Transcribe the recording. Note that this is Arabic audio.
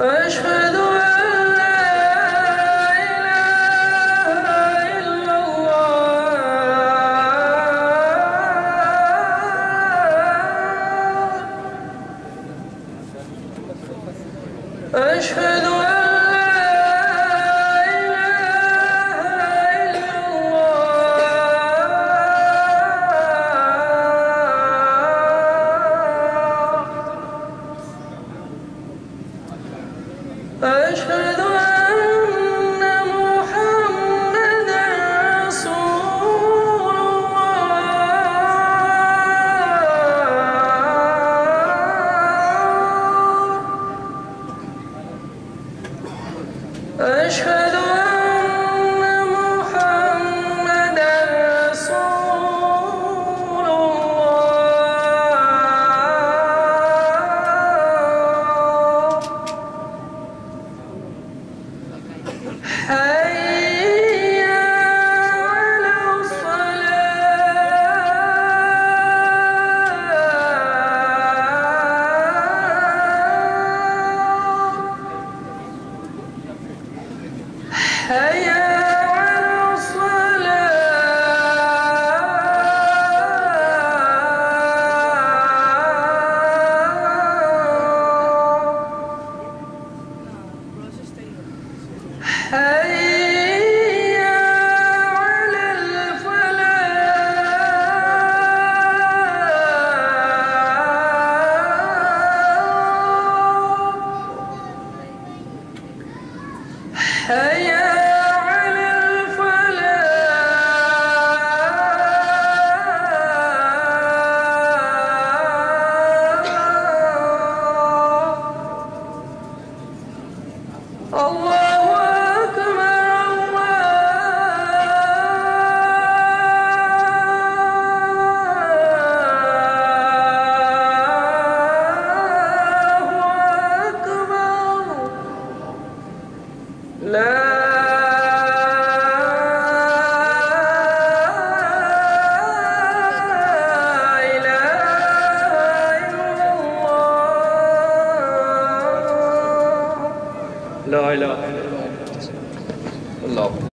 أشهد أن لا إله إلا الله أشهد أن أشهد أن محمدًا رسول الله أشهد أن محمدًا رسول الله حي على الصلاة حي على الصلاة حي على الفلاح حي على الفلاح الله لا إله إلا الله لا إله إلا الله.